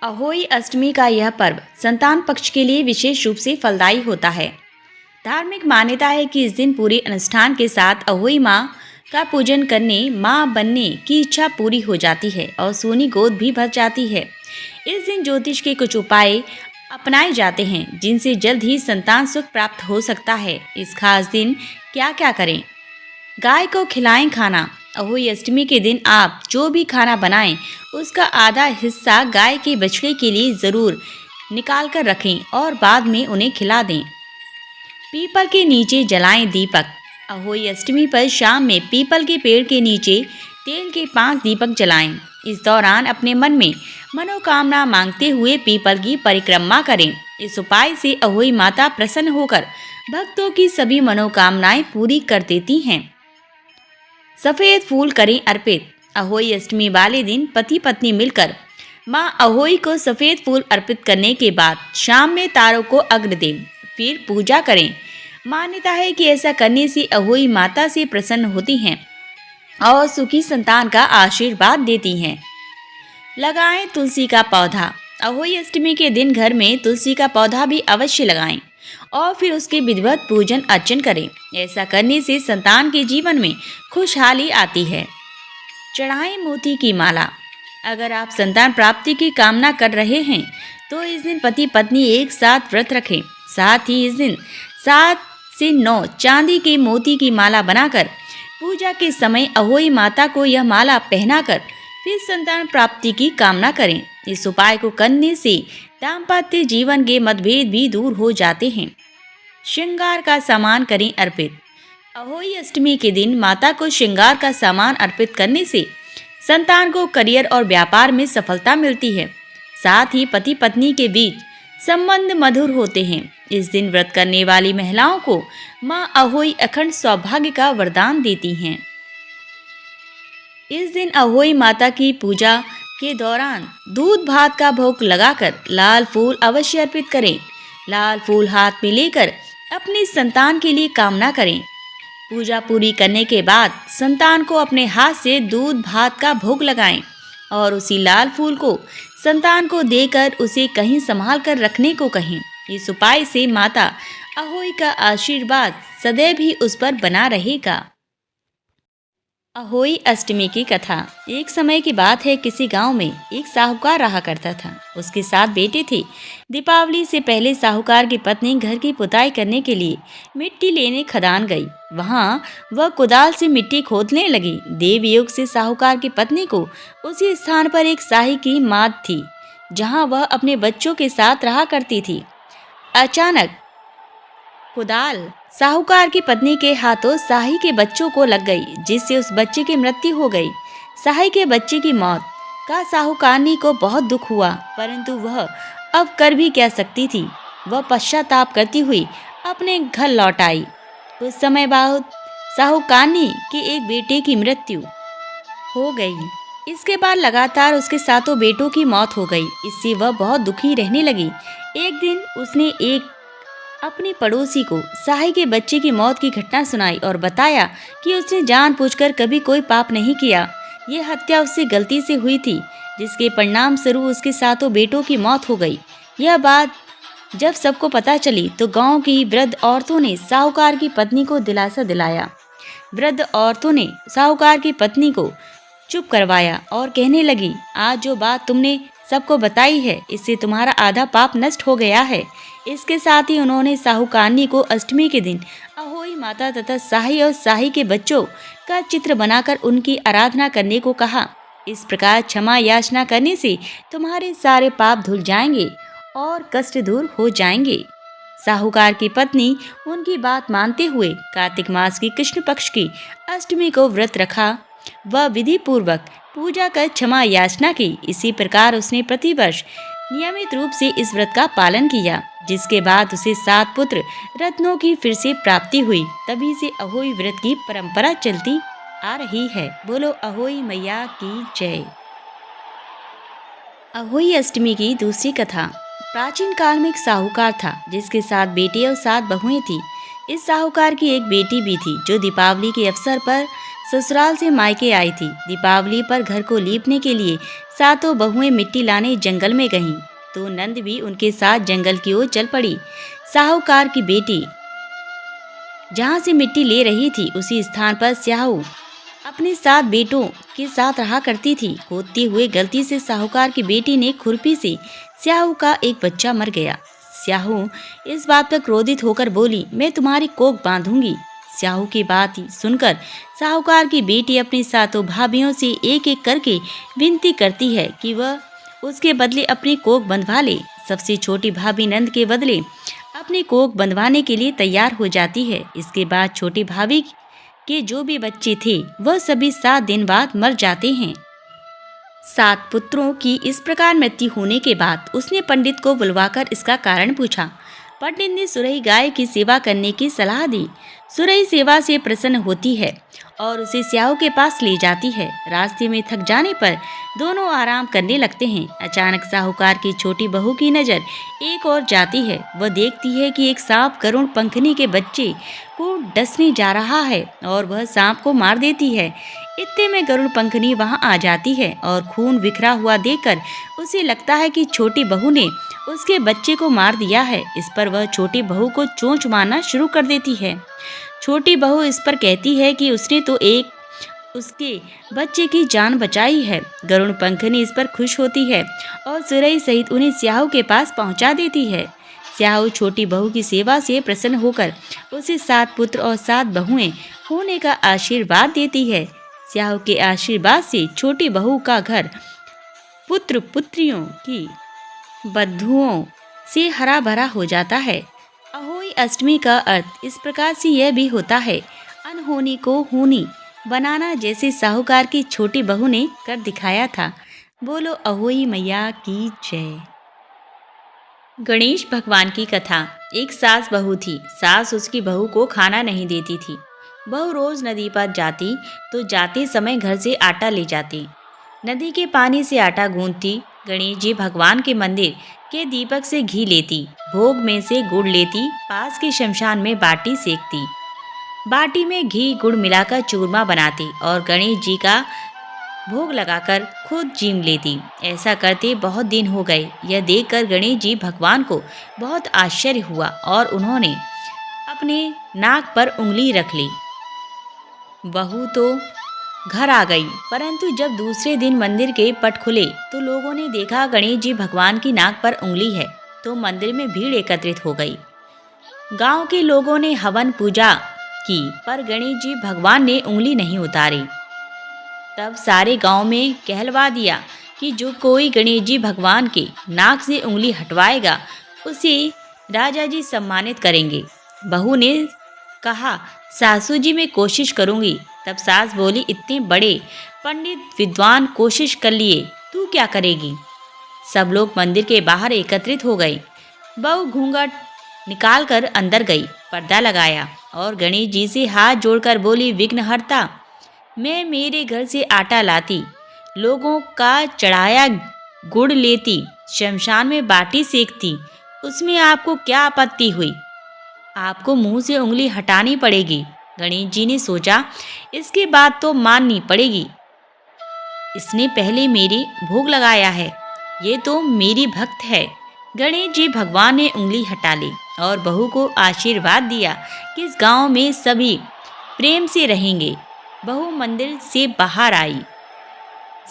अहोई अष्टमी का यह पर्व संतान पक्ष के लिए विशेष रूप से फलदायी होता है। धार्मिक मान्यता है कि इस दिन पूरे अनुष्ठान के साथ अहोई माँ का पूजन करने माँ बनने की इच्छा पूरी हो जाती है और सोनी गोद भी भर जाती है। इस दिन ज्योतिष के कुछ उपाय अपनाए जाते हैं जिनसे जल्द ही संतान सुख प्राप्त हो सकता है। इस खास दिन क्या क्या करें? गाय को खिलाएं खाना। अहोई अष्टमी के दिन आप जो भी खाना बनाएं उसका आधा हिस्सा गाय के बछड़े के लिए ज़रूर निकाल कर रखें और बाद में उन्हें खिला दें। पीपल के नीचे जलाएं दीपक। अहोई अष्टमी पर शाम में पीपल के पेड़ के नीचे तेल के 5 दीपक जलाएं। इस दौरान अपने मन में मनोकामना मांगते हुए पीपल की परिक्रमा करें। इस उपाय से अहोई माता प्रसन्न होकर भक्तों की सभी मनोकामनाएं पूरी कर देती हैं। सफ़ेद फूल करें अर्पित। अहोई अष्टमी वाले दिन पति पत्नी मिलकर माँ अहोई को सफ़ेद फूल अर्पित करने के बाद शाम में तारों को अर्घ्य दें, फिर पूजा करें। मान्यता है कि ऐसा करने से अहोई माता से प्रसन्न होती हैं और सुखी संतान का आशीर्वाद देती हैं। लगाएं तुलसी का पौधा। अहोई अष्टमी के दिन घर में तुलसी का पौधा भी अवश्य लगाएं और फिर उसके विधिवत पूजन अर्चन करें। ऐसा करने से संतान के जीवन में खुशहाली आती है। चढ़ाएं मोती की माला। अगर आप संतान प्राप्ति की कामना कर रहे हैं तो इस दिन पति पत्नी एक साथ व्रत रखें। साथ ही इस दिन 7 से 9 चांदी के मोती की माला बनाकर पूजा के समय अहोई माता को यह माला पहनाकर फिर संतान प्राप्ति की कामना करें। इस उपाय को करने से दाम्पत्य जीवन के मतभेद भी दूर हो जाते हैं। श्रृंगार का सामान करें अर्पित। अहोई अष्टमी के दिन माता को श्रृंगार का सामान अर्पित करने से संतान को करियर और व्यापार में सफलता मिलती है। साथ ही पति पत्नी के बीच संबंध मधुर होते हैं। इस दिन व्रत करने वाली महिलाओं को माँ अहोई अखंड सौभाग्य का वरदान देती हैं। इस दिन अहोई माता की पूजा के दौरान दूध भात का भोग लगाकर लाल फूल अवश्य अर्पित करें। लाल फूल हाथ में लेकर अपनी संतान के लिए कामना करें। पूजा पूरी करने के बाद संतान को अपने हाथ से दूध भात का भोग लगाएं और उसी लाल फूल को संतान को देकर उसे कहीं संभाल कर रखने को कहें। इस उपाय से माता अहोई का आशीर्वाद सदैव ही उस पर बना रहेगा। अहोई अष्टमी की कथा। एक समय की बात है, किसी गांव में एक साहूकार रहा करता था। उसके 7 बेटे थे। दीपावली से पहले साहूकार की पत्नी घर की पुताई करने के लिए मिट्टी लेने खदान गई। वहां वह कुदाल से मिट्टी खोदने लगी। देवयोग से साहूकार की पत्नी को उसी स्थान पर एक शाही की माद थी जहां वह अपने बच्चों के साथ रहा करती थी। अचानक कुदाल साहूकार की पत्नी के हाथों शाही के बच्चों को लग गई, जिससे उस बच्चे की मृत्यु हो गई। शाही के बच्चे की मौत का साहूकारनी को बहुत दुख हुआ, परंतु वह अब कर भी क्या सकती थी। वह पश्चाताप करती हुई अपने घर लौट आई। कुछ समय बाद साहूकारनी के एक बेटे की मृत्यु हो गई। इसके बाद लगातार उसके 7 बेटों की मौत हो गई। इससे वह बहुत दुखी रहने लगी। एक दिन उसने अपनी पड़ोसी को शाही के बच्चे की मौत की घटना सुनाई और बताया कि उसने जानबूझकर कभी कोई पाप नहीं किया। यह हत्या उससे गलती से हुई थी, जिसके परिणाम स्वरूप उसके 7 बेटों की मौत हो गई। यह बात जब सबको पता चली तो गांव की वृद्ध औरतों ने साहूकार की पत्नी को दिलासा दिलाया। वृद्ध औरतों ने साहूकार की पत्नी को चुप करवाया और कहने लगी, आज जो बात तुमने सबको बताई है, इससे तुम्हारा आधा पाप नष्ट हो गया है। इसके साथ ही उन्होंने साहूकारनी को अष्टमी के दिन अहोई माता तथा शाही और शाही के बच्चों का चित्र बनाकर उनकी आराधना करने को कहा। इस प्रकार क्षमा याचना करने से तुम्हारे सारे पाप धुल जाएंगे और कष्ट दूर हो जाएंगे। साहूकार की पत्नी उनकी बात मानते हुए कार्तिक मास की कृष्ण पक्ष की अष्टमी को व्रत रखा। वह विधि पूर्वक पूजा कर क्षमा याचना की। इसी प्रकार उसने प्रतिवर्ष नियमित रूप से इस व्रत का पालन किया, जिसके बाद उसे 7 पुत्र रत्नों की फिर से प्राप्ति हुई। तभी से अहोई व्रत की परंपरा चलती आ रही है। बोलो अहोई मैया की जय। अहोई अष्टमी की दूसरी कथा। प्राचीन काल में एक साहूकार था जिसके 7 बेटे और 7 बहुएं थी। इस साहूकार की एक बेटी भी थी जो दीपावली के अवसर पर ससुराल से मायके आई थी। दीपावली पर घर को लीपने के लिए सातों बहुएं मिट्टी लाने जंगल में गईं, तो नंद भी उनके साथ जंगल की ओर चल पड़ी। साहूकार की बेटी जहाँ से मिट्टी ले रही थी उसी स्थान पर स्याहू अपने 7 बेटों के साथ रहा करती थी। खोदते हुए गलती से साहूकार की बेटी ने खुरपी से स्याहू का एक बच्चा मर गया। स्याहू इस बात पर क्रोधित होकर बोली, मैं तुम्हारी कोख बांधूंगी। स्याहू की बात सुनकर साहूकार की बेटी अपनी सातों भाभियों से एक एक करके विनती करती है कि वह उसके बदले अपनी कोख बंधवा ले। सबसे छोटी भाभी नंद के बदले अपनी कोख बंधवाने के लिए तैयार हो जाती है। इसके बाद छोटी भाभी के जो भी बच्चे थे वह सभी 7 दिन बाद मर जाते हैं। 7 पुत्रों की इस प्रकार मृत्यु होने के बाद उसने पंडित को बुलवाकर इसका कारण पूछा। पंडित ने सुरही गाय की सेवा करने की सलाह दी। सुरही सेवा से प्रसन्न होती है और उसे स्याहू के पास ले जाती है। रास्ते में थक जाने पर दोनों आराम करने लगते हैं। अचानक साहूकार की छोटी बहू की नज़र एक और जाती है। वह देखती है कि एक सांप गरुड़ पंखनी के बच्चे को डसने जा रहा है और वह सांप को मार देती है। इतने में गरुड़ पंखनी वहां आ जाती है और खून बिखरा हुआ देखकर उसे लगता है कि छोटी बहू ने उसके बच्चे को मार दिया है। इस पर वह छोटी बहू को चोंच मारना शुरू कर देती है। छोटी बहू इस पर कहती है कि उसने तो उसके बच्चे की जान बचाई है। गरुड़ पंखनी इस पर खुश होती है और सुरई सहित उन्हें स्याहू के पास पहुंचा देती है। स्याहू छोटी बहू की सेवा से प्रसन्न होकर उसे 7 पुत्र और 7 बहुएं होने का आशीर्वाद देती है। स्याहू के आशीर्वाद से छोटी बहू का घर पुत्र पुत्रियों की बंधुओं से हरा भरा हो जाता है। अहोई अष्टमी का अर्थ इस प्रकार से यह भी होता है, अनहोनी को होनी बनाना, जैसे साहूकार की छोटी बहू ने कर दिखाया था। बोलो अहोई मैया की जय। गणेश भगवान की कथा। एक सास बहू थी। सास उसकी बहू को खाना नहीं देती थी। बहू रोज नदी पर जाती तो जाते समय घर से आटा ले जाती। नदी के पानी से आटा गूंथती। गणेश जी भगवान के मंदिर के दीपक से घी लेती। भोग में से गुड़ लेती। पास के शमशान में बाटी सेकती। बाटी में घी गुड़ मिलाकर चूरमा बनाती और गणेश जी का भोग लगाकर खुद जीम लेती। ऐसा करते बहुत दिन हो गए। यह देखकर गणेश जी भगवान को बहुत आश्चर्य हुआ और उन्होंने अपने नाक पर उंगली रख ली। बहू तो घर आ गई, परंतु जब दूसरे दिन मंदिर के पट खुले तो लोगों ने देखा गणेश जी भगवान की नाक पर उंगली है, तो मंदिर में भीड़ एकत्रित हो गई। गांव के लोगों ने हवन पूजा की, पर गणेश जी भगवान ने उंगली नहीं उतारी। तब सारे गांव में कहलवा दिया कि जो कोई गणेश जी भगवान के नाक से उंगली हटवाएगा उसे राजा जी सम्मानित करेंगे। बहू ने कहा, सासू जी मैं कोशिश करूंगी। तब सास बोली, इतने बड़े पंडित विद्वान कोशिश कर लिए, तू क्या करेगी। सब लोग मंदिर के बाहर एकत्रित हो गए। बहू घूंघट निकाल कर अंदर गई, पर्दा लगाया और गणेश जी से हाथ जोड़कर बोली, विघ्नहर्ता, मैं मेरे घर से आटा लाती, लोगों का चढ़ाया गुड़ लेती, शमशान में बाटी सेकती, उसमें आपको क्या आपत्ति हुई। आपको मुंह से उंगली हटानी पड़ेगी। गणेश जी ने सोचा, इसके बाद तो माननी पड़ेगी। इसने पहले मेरी भोग लगाया है, ये तो मेरी भक्त है। गणेश जी भगवान ने उंगली हटा ली और बहू को आशीर्वाद दिया कि इस गांव में सभी प्रेम से रहेंगे। बहू मंदिर से बाहर आई।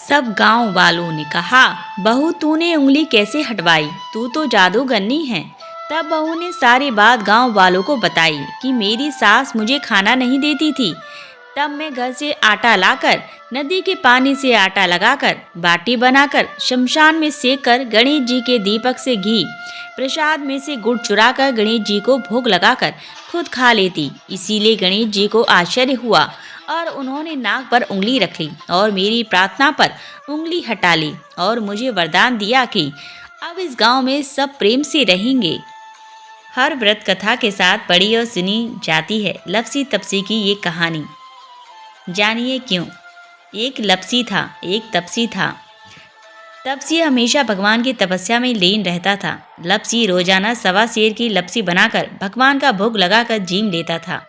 सब गांव वालों ने कहा, बहू तूने उंगली कैसे हटवाई, तू तो जादूगरनी है। तब बहू ने सारी बात गांव वालों को बताई कि मेरी सास मुझे खाना नहीं देती थी। तब मैं घर से आटा लाकर, नदी के पानी से आटा लगाकर, बाटी बनाकर, शमशान में सेक कर, गणेश जी के दीपक से घी, प्रसाद में से गुड़ चुराकर गणेश जी को भोग लगाकर खुद खा लेती। इसीलिए गणेश जी को आश्चर्य हुआ और उन्होंने नाक पर उंगली रख ली और मेरी प्रार्थना पर उंगली हटा ली और मुझे वरदान दिया कि अब इस गांव में सब प्रेम से रहेंगे। हर व्रत कथा के साथ पढ़ी और सुनी जाती है लपसी तपसी की ये कहानी। जानिए क्यों। एक लपसी था, एक तपसी था। तपसी हमेशा भगवान की तपस्या में लीन रहता था। लपसी रोजाना सवा सेर की लपसी बनाकर भगवान का भोग लगाकर जीम लेता था।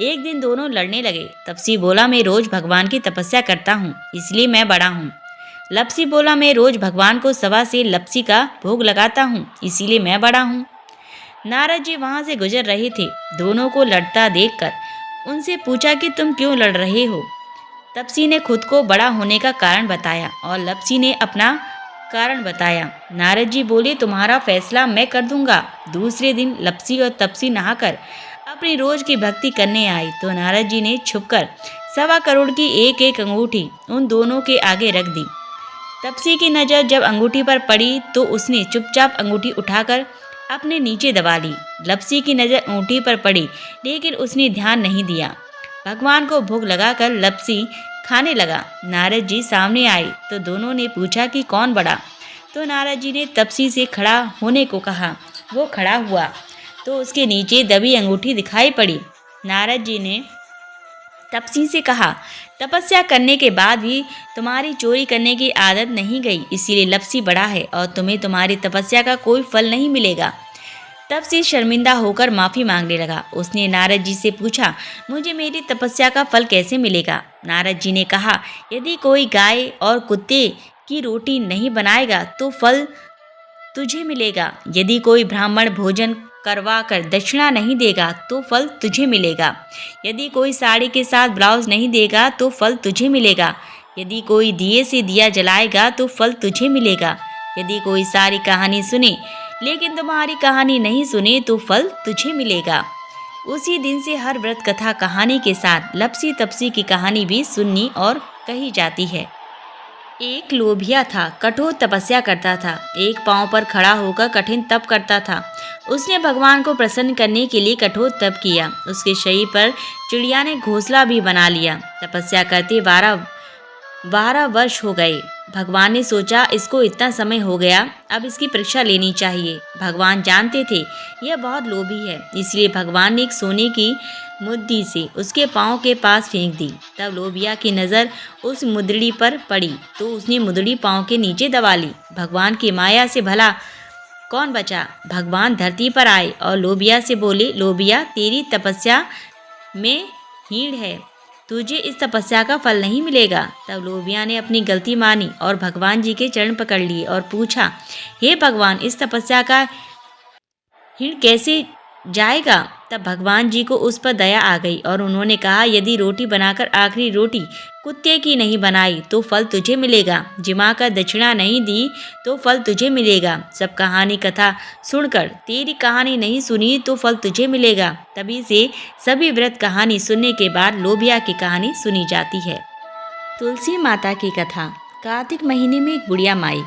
एक दिन दोनों लड़ने लगे। तपसी बोला, मैं रोज भगवान की तपस्या करता हूँ, इसलिए मैं बड़ा हूँ। लपसी बोला, मैं रोज भगवान को सवा सेर लपसी का भोग लगाता हूँ, इसीलिए मैं बड़ा हूँ। नारद जी वहां से गुजर रहे थे। दोनों को लड़ता देखकर उनसे पूछा कि तुम क्यों लड़ रहे हो। तपसी ने खुद को बड़ा होने का कारण बताया और लपसी ने अपना कारण बताया। नारद जी बोले, तुम्हारा फैसला मैं कर दूंगा। दूसरे दिन लपसी और तपसी नहाकर अपनी रोज की भक्ति करने आई तो नारद जी ने छुपकर 1.25 करोड़ की एक एक अंगूठी उन दोनों के आगे रख दी। तपसी की नज़र जब अंगूठी पर पड़ी तो उसने चुपचाप अंगूठी उठाकर अपने नीचे दबा ली। लपसी की नज़र अंगूठी पर पड़ी, लेकिन उसने ध्यान नहीं दिया। भगवान को भोग लगाकर लपसी खाने लगा। नारद जी सामने आए तो दोनों ने पूछा कि कौन बड़ा। तो नारद जी ने तपसी से खड़ा होने को कहा। वो खड़ा हुआ तो उसके नीचे दबी अंगूठी दिखाई पड़ी। नारद जी ने तपसी से कहा, तपस्या करने के बाद भी तुम्हारी चोरी करने की आदत नहीं गई, इसीलिए लपसी बड़ा है और तुम्हें तुम्हारी तपस्या का कोई फल नहीं मिलेगा। तपसी शर्मिंदा होकर माफी मांगने लगा। उसने नारद जी से पूछा, मुझे मेरी तपस्या का फल कैसे मिलेगा। नारद जी ने कहा, यदि कोई गाय और कुत्ते की रोटी नहीं बनाएगा तो फल तुझे मिलेगा। यदि कोई ब्राह्मण भोजन करवा कर दक्षिणा नहीं देगा तो फल तुझे मिलेगा। यदि कोई साड़ी के साथ ब्लाउज नहीं देगा तो फल तुझे मिलेगा। यदि कोई दिए से दिया जलाएगा तो फल तुझे मिलेगा। यदि कोई सारी कहानी सुने लेकिन तुम्हारी कहानी नहीं सुने तो फल तुझे मिलेगा। उसी दिन से हर व्रत कथा कहानी के साथ लपसी तपसी की कहानी भी सुननी और कही जाती है। एक लोभिया था, कठोर तपस्या करता था। एक पांव पर खड़ा होकर कठिन तप करता था। उसने भगवान को प्रसन्न करने के लिए कठोर तप किया। उसके शरीर पर चिड़िया ने घोंसला भी बना लिया। तपस्या करते 12 वर्ष हो गए। भगवान ने सोचा, इसको इतना समय हो गया, अब इसकी परीक्षा लेनी चाहिए। भगवान जानते थे यह बहुत लोभी है, इसलिए भगवान ने एक सोने की मुद्दी से उसके पाँव के पास फेंक दी। तब लोभिया की नज़र उस मुद्री पर पड़ी तो उसने मुद्री पाँव के नीचे दबा ली। भगवान की माया से भला कौन बचा। भगवान धरती पर आए और लोभिया से बोले, लोभिया, तेरी तपस्या में हीण है, तुझे इस तपस्या का फल नहीं मिलेगा। तब लोभिया ने अपनी गलती मानी और भगवान जी के चरण पकड़ लिए और पूछा, हे भगवान, इस तपस्या का हीण कैसे जाएगा। तब भगवान जी को उस पर दया आ गई और उन्होंने कहा, यदि रोटी बनाकर आखिरी रोटी कुत्ते की नहीं बनाई तो फल तुझे मिलेगा। जिमा कर दक्षिणा नहीं दी तो फल तुझे मिलेगा। सब कहानी कथा सुनकर तेरी कहानी नहीं सुनी तो फल तुझे मिलेगा। तभी से सभी व्रत कहानी सुनने के बाद लोभिया की कहानी सुनी जाती है। तुलसी माता की कथा। कार्तिक महीने में एक बुढ़िया माई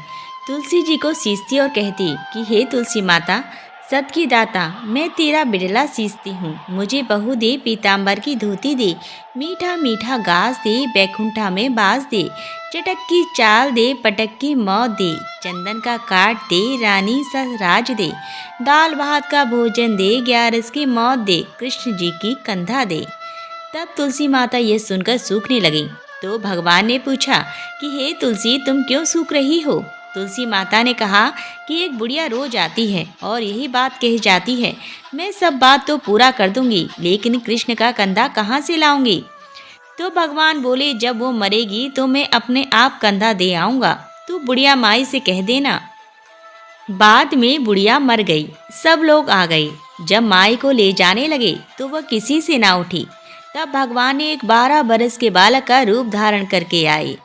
तुलसी जी को सींचती और कहती कि हे तुलसी माता, सत की दाता, मैं तेरा बिरला सींचती हूँ, मुझे बहू दे, पीताम्बर की धोती दे, मीठा मीठा घास दे, बैकुंठा में बास दे, चटक की चाल दे, पटक की मौत दे, चंदन का काट दे, रानी सा राज दे, दाल भात का भोजन दे, 11 की मौत दे, कृष्ण जी की कंधा दे। तब तुलसी माता ये सुनकर सूखने लगी तो भगवान ने पूछा कि हे तुलसी, तुम क्यों सूख रही हो। तुलसी माता ने कहा कि एक बुढ़िया रोज आती है और यही बात कह जाती है, मैं सब बात तो पूरा कर दूंगी, लेकिन कृष्ण का कंधा कहाँ से लाऊंगी। तो भगवान बोले, जब वो मरेगी तो मैं अपने आप कंधा दे आऊँगा, तू बुढ़िया माई से कह देना। बाद में बुढ़िया मर गई। सब लोग आ गए। जब माई को ले जाने लगे तो वह किसी से ना उठी। तब भगवान ने एक 12 बरस के बालक का रूप धारण करके आए।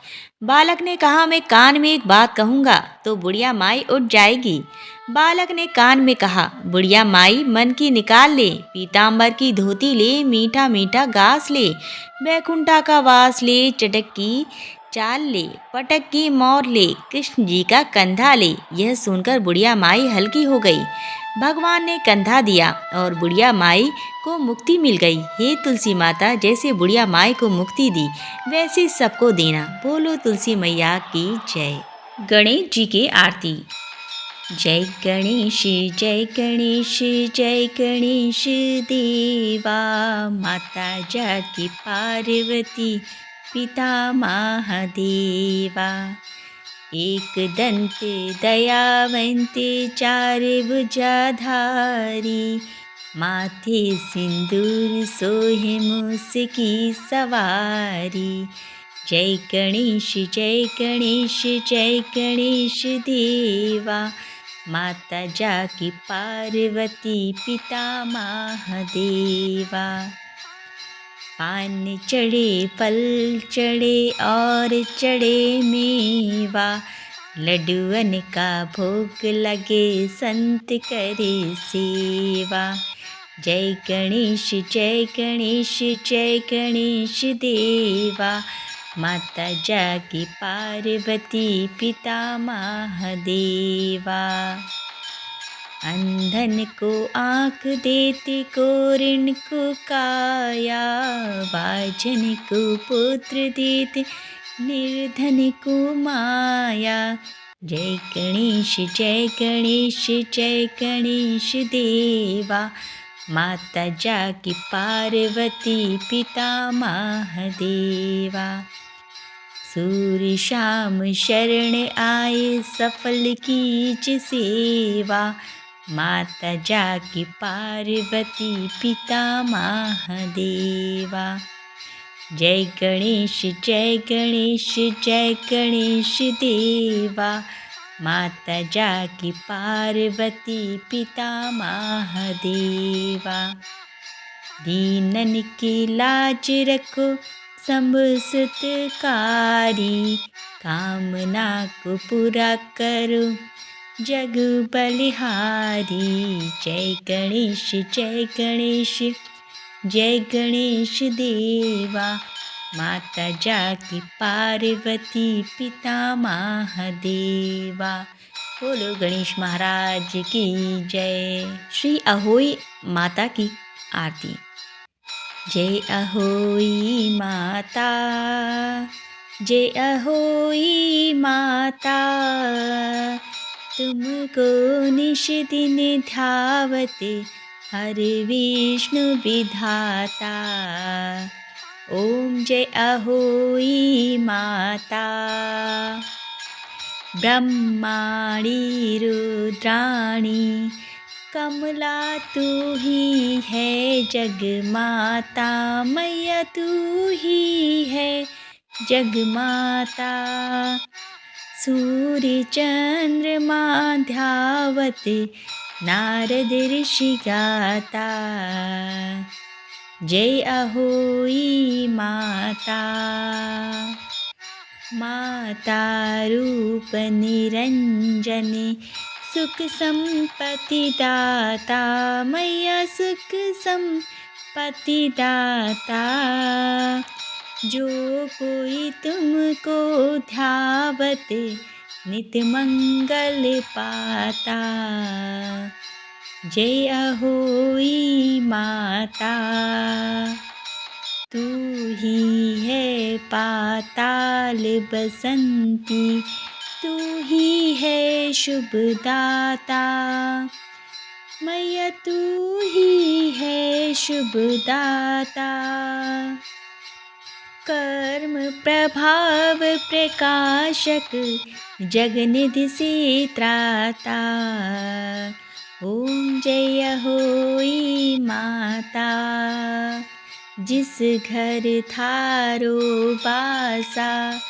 बालक ने कहा, मैं कान में एक बात कहूँगा तो बुढ़िया माई उठ जाएगी। बालक ने कान में कहा, बुढ़िया माई मन की निकाल ले, पीताम्बर की धोती ले, मीठा मीठा घास ले, बैकुंठा का वास ले, चटक की चाल ले, पटक की मोर ले, कृष्ण जी का कंधा ले। यह सुनकर बुढ़िया माई हल्की हो गई। भगवान ने कंधा दिया और बुढ़िया माई को मुक्ति मिल गई। हे तुलसी माता, जैसे बुढ़िया माई को मुक्ति दी वैसे सबको देना। बोलो तुलसी मैया की जय। गणेश जी की आरती। जय गणेश जय गणेश जय गणेश देवा, माता जाकी पार्वती पिता महादेवा। एक दंत दयावंते चार भुजाधारी, माथे सिंदूर सोहे मूस की सवारी। जय गणेश जय गणेश जय गणेश देवा, माता जाकी पार्वती पिता महादेवा। पान चढ़े फल चढ़े और चढ़े मेवा, लड्डुअन का भोग लगे संत करे सेवा। जय गणेश जय गणेश जय गणेश देवा, माता जाकी पार्वती पिता महादेवा। अंधन को आँख देते, कोरिन को काया, बाजन को पुत्र देते, निर्धन को माया। जय गणेश जय गणेश जय गणेश देवा, माता जाकी पार्वती पिता महादेवा। सूर्य शाम शरण आए सफल कीज सेवा, माता जाकी पार्वती पिता महादेवा। जय गणेश जय गणेश जय गणेश देवा, माता जाकी पार्वती पिता महादेवा। दीनन की लाज रखो शंभु सत्कारी, कामना को पूरा करो जग बलिहारी। जय गणेश जय गणेश जय गणेश देवा, माता जाकी पार्वती पिता महादेवा। बोलो गणेश महाराज की जय। श्री अहोई माता की आरती। जय अहोई माता, जय अहोई माता, तुमको निश दिन ध्यावते हर विष्णु विधाता। ओम जय अहोई माता, ब्रह्माणी रुद्राणी, कमला तू ही है जग माता, मैया तू ही है जग माता। सूर्य चंद्रमा ध्यावत नारद ऋषि गाता, जय अहोई माता। माता रूप निरंजनी, सुख संपत्ति दाता, मैया सुख संपत्ति दाता। जो कोई तुमको ध्यावत नित मंगल पाता, जय अहोई माता। तू ही है पाताल बसंती, तू ही है शुभ दाता, मैया तू ही है शुभ दाता। कर्म प्रभाव प्रकाशक, जगनिधि से त्राता। ओम जय अहोई माता। जिस घर थारो बासा,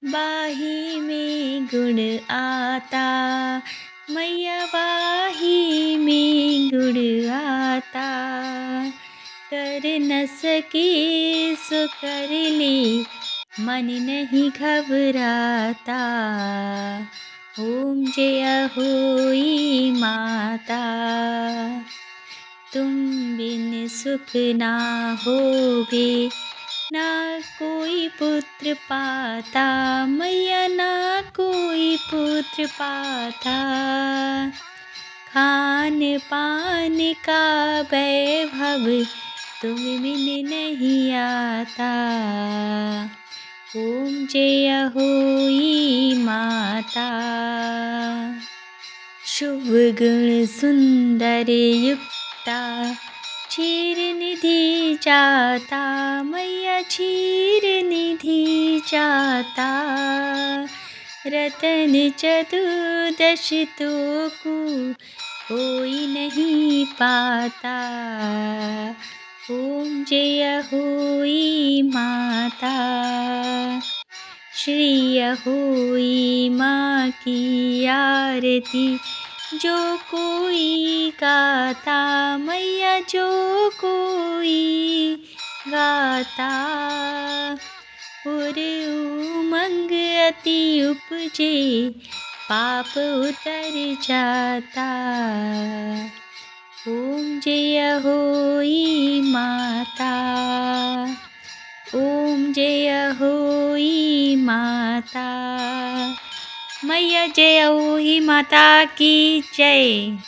बाही में गुण आता, मैया बाही में गुण आता। कर न सके सो कर ले, मन नहीं घबराता। ओम जय अहोई माता। तुम बिन सुख ना होवे, ना कोई पुत्र पाता, मैया ना कोई पुत्र पाता। खान पान का वैभव तुम बिन नहीं आता। ओम जय अहोई माता। शुभ गुण सुंदर युक्ता, क्षीर निधि जाता, मैया क्षीर निधि जाता। रतन चतुर्दश तो को कोई नहीं पाता। ओम जय होई माता, श्री होई माँ की आरती। जो कोई गाता मैया, जो कोई गाता। उर उमंग अति उपजे, पाप उतर जाता। ओम जय होई माता, ओम जय होई माता। मैया जय होई माता की जय।